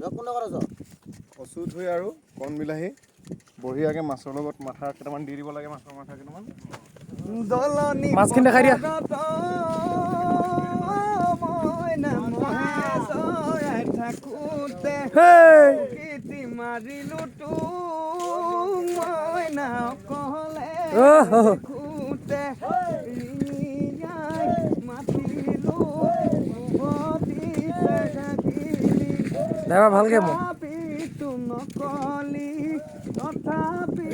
কচু থৈ আৰু কণ বিলাহী বঢ়িয়াকৈ মাছৰ লগত মাথা কেইটামান দি দিব লাগে মাছৰ মাথা কেইটামান মাছখিনি দেখাই দিয়া দেবা ভালকে মোক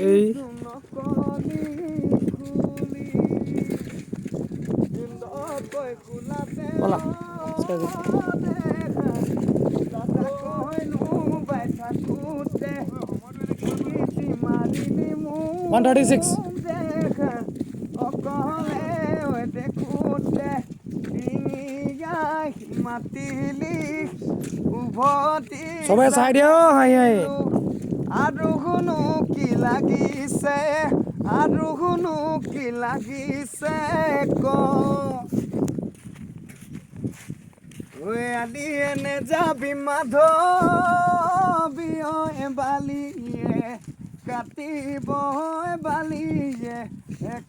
এই বলা 136 সবাই চাই দিয়া হাই হাই আৰু শুনো কি লাগিছে আৰু শুনো কি লাগিছে ক আদি এনে যাবি মাধৱী বালিয়ে কাটিব বালিয়ে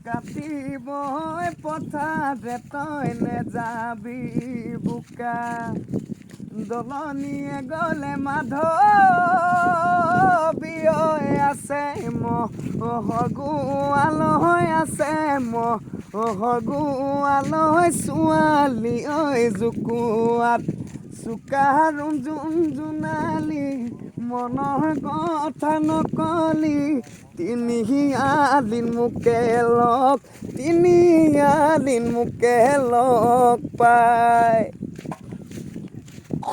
কাটিব পথাৰে তই নেযাবি বোকা দলনিয়ে গলে মাধৱী আছে মহগুৱাল আছে মহগুৱাল ছোৱালী ঐ জুকুৱাত চুকাৰু জোন জোনালী মনৰ কথা নকলি তিনিআলিন মোকে লগ পায়